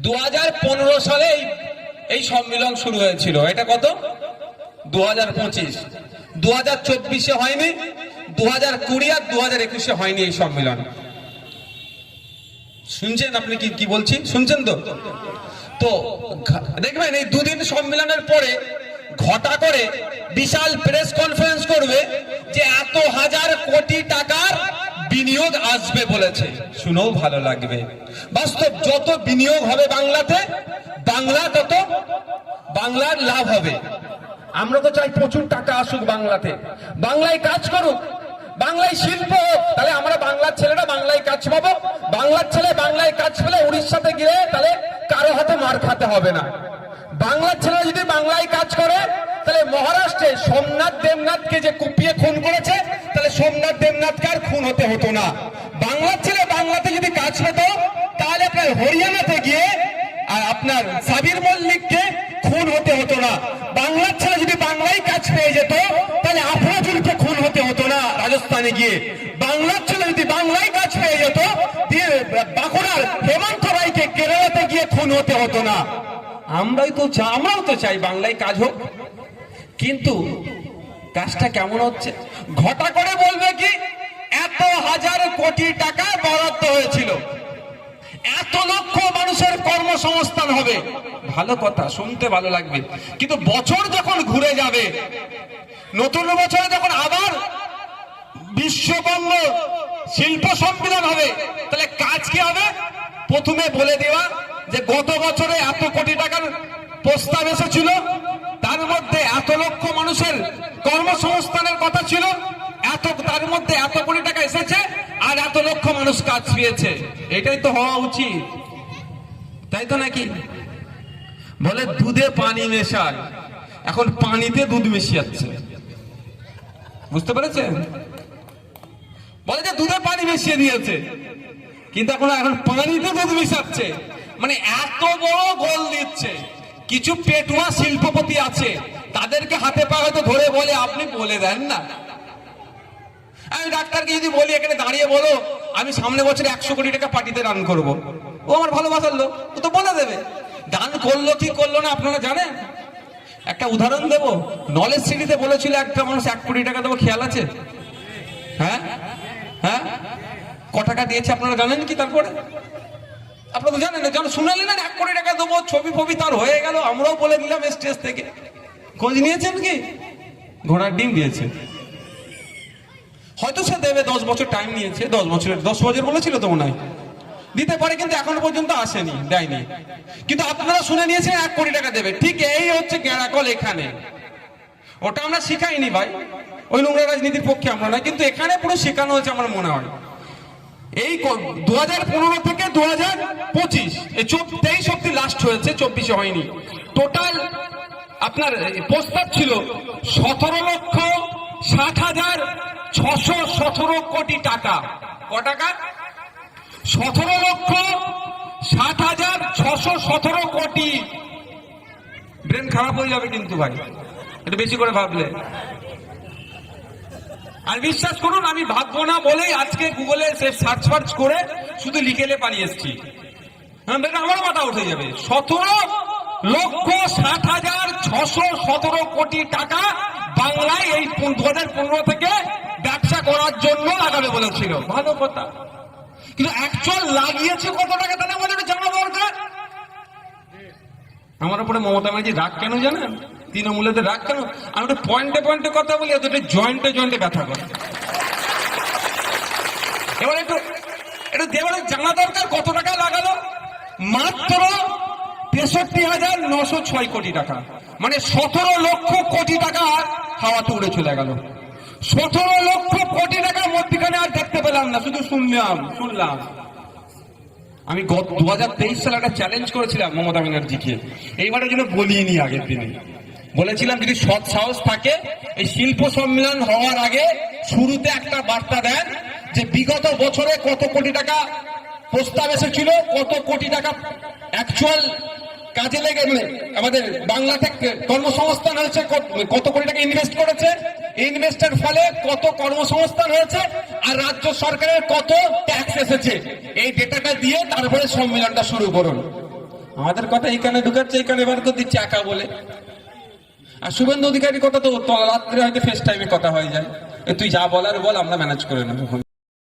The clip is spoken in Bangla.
2015 সালে এই সম্মেলন শুরু হয়েছিল। এটা কত? 2025। 2024-এ হয়নি, 2020 আর 2021-এ হয়নি এই সম্মেলন। শুনছেন আপনি কি বলছি? শুনছেন তো? তো দেখবেন এই দুদিন সম্মেলনের পরে ঘটা করে বিশাল প্রেস কনফারেন্স করবে যে এত হাজার কোটি টাকার বিনিয়োগ আসবে বলেছে। শুনেও ভালো লাগবে। বাস্তব যত বিনিয়োগ হবে বাংলাতে, বাংলার লাভ হবে। আমরা তো চাই প্রচুর টাকা আসুক বাংলাতে, বাংলায় কাজ করুক, বাংলায় শিল্প হোক, তাহলে আমরা বাংলার ছেলেরা বাংলায় কাজ পাবো। বাংলার ছেলে বাংলায় কাজ পেলে উড়িষ্যাতে গিয়ে তাহলে কারো হাতে মার খেতে হবে না। বাংলার ছেলে যদি বাংলায় কাজ করে তাহলে মহারাষ্ট্রে সোমনাথ দেবনাথকে যে কুপিয়ে খুন করেছে, তাহলে সোমনাথ দেবনাথকে আর খুন হতে হতো না। বাংলার ছেলে বাংলাতে যদি কাজ পেত তাহলে আপনার হরিয়ানাতে গিয়ে আর আপনার সাবির মল্লিককে খুন হতে হতো না। বাংলার ছেলে যদি বাংলায় কাজ পেয়ে যেত তাহলে আফরাজুলকে খুন হতে হতো না রাজস্থানে গিয়ে। বাংলার ছেলে যদি বাংলায় কাজ পেয়ে যেত বাঁকুড়ার হেমন্ত রায়কে কেরালাতে গিয়ে খুন হতে হতো না। আমরাও তো চাই বাংলায় কাজ হোক, কিন্তু কাজটা কেমন হচ্ছে? ঘটা করে বলবে কি এত হাজার কোটি টাকা বরাদ্দ হয়েছিল, এত লক্ষ মানুষের কর্মসংস্থান হবে। ভালো কথা, শুনতে ভালো লাগবে, কিন্তু বছর যখন ঘুরে যাবে, নতুন বছরে যখন আবার বিশ্ববঙ্গ শিল্প সম্মেলন হবে, তাহলে কাজ কি হবে? প্রথমে বলে দেওয়া যে গত বছরে এত কোটি টাকার প্রস্তাব এসেছিল, তার মধ্যে এত লক্ষ মানুষের কর্মসংস্থানের কথা ছিল, তার মধ্যে এত কোটি টাকা এসেছে আর এত লক্ষ মানুষ কাজ পেয়েছে। এটাই তো হওয়া উচিত, তাই তো নাকি? বলে দুধে পানি মেশায়, এখন পানিতে দুধ মিশিয়েছে। বুঝতে পেরেছেন? বলে যে দুধে পানি মিশিয়ে দিয়েছে, কিন্তু এখন পানিতে দুধ মিশাচ্ছে। মানে এত বড় গোল দিচ্ছে। কিছু পেটুয়া শিল্পপতি আছে, তাদেরকে হাতে পা হয়তো ধরে বলে আপনি বলে দেন না। আমি ডাক্তারকে যদি বলি এখানে দাঁড়িয়ে বলো আমি সামনে বছরে 100 কোটি টাকা পার্টিতে দান করব, ও আমার ভালোবাসার লোক, ও তো বলে দেবে। দান করলো কি করলো না আপনারা জানেন? একটা উদাহরণ দেব। নলেজ সিটিতে বলেছিল একটা মানুষ 1 কোটি টাকা দেবো, খেয়াল আছে? হ্যাঁ হ্যাঁ, ক টাকা দিয়েছে আপনারা জানেন কি? তারপরে আপনারা তো জানেন না, যখন শুনালেন না 1 কোটি টাকা দেবো, ছবি ফবি তার হয়ে গেল, আমরাও বলে দিলাম স্টেজ থেকে। খোঁজ নিয়েছেন কি? ঘোড়ার ডিম দিয়েছে। হয়তো সে দেবে, 10 বছর টাইম নিয়েছে। 10 বছর বলেছিল তো মনে হয় দিতে পারে, কিন্তু এখনো পর্যন্ত আসেনি, দেয়নি। কিন্তু আপনারা শুনে নিয়েছেন 1 কোটি টাকা দেবে। ঠিক এই হচ্ছে গ্যাড়াকল এখানে। ওটা আমরা শিখাইনি ভাই, ওই নোংরা রাজনীতির পক্ষে আমরা না, কিন্তু এখানে পুরো শেখানো হয়েছে আমার মনে হয়। এই 2015 থেকে 2025 এই 23 অব্দি লাস্ট হয়েছে, 24-এ হয়নি। টোটাল আপনার প্রস্তাব ছিল 17,60,617 কোটি টাকা। ক টাকা? 17,60,617 কোটি। ব্রেন খারাপ হয়ে যাবে কিন্তু ভাই, একটু বেশি করে ভাবলে। আর বিশ্বাস করুন, আমি ভাববো না বলেই আজকে গুগলে সার্চ করে শুধু লিখেলে পালিয়ে এসছি। আমারও মাথা উঠে যাবে। 17,60,617 কোটি টাকা বাংলায় এই 2015 থেকে ব্যবসা করার জন্য লাগাবে বলেছিল। ভালো কথা, কিন্তু অ্যাকচুয়াল লাগিয়েছে কত টাকা তাহলে আমাদের জানা দরকার। আমার উপরে মমতা ব্যানার্জি রাগ কেন জানেন? তৃণমূলের রাগ কেন? আমি একটু পয়েন্টে কথা বলি, ওদের জয়েন্টে ব্যথা করে। এবার একটু দেওয়ার জানা দরকার কত টাকা লাগালো। মাত্র 63,906 কোটি টাকা, মানে 17 লক্ষ কোটি টাকা হাওয়াতে উড়ে চলে গেল। 17 লক্ষ কোটি টাকার মধ্যখানে আর দেখতে পেলাম না, শুধু শুনলাম। আমি 2023 সালে একটা চ্যালেঞ্জ করেছিলাম মমতা ব্যানার্জিকে, এইবারের জন্য বলিনি। আগের দিনে বলেছিলাম যদি সৎ সাহস থাকে এই শিল্প সম্মেলন হওয়ার আগে শুরুতে একটা বার্তা দেন যে বিগত বছরে কত কোটি টাকা প্রস্তাব এসেছিল, কত কোটি টাকা অ্যাকচুয়াল কাজে লেগে আমাদের বাংলা থেকে কর্মসংস্থান হয়েছে, কত কোটি টাকা ইনভেস্ট করেছে, ইনভেস্টের ফলে কত কর্মসংস্থান হয়েছে, আর রাজ্য সরকারের কত ট্যাক্স এসেছে। এই ডেটাটা দিয়ে তারপরে সম্মেলনটা শুরু করুন। আমাদের কথা এখানে ঢুকাচ্ছে, এখানে বার করে দিচ্ছে একা বলে। আর শুভেন্দু অধিকারীর কথা তো রাত্রে হয়তো ফেস টাইমে কথা হয়ে যায়, তুই যা বলার বল, আমরা ম্যানেজ করে নেবো।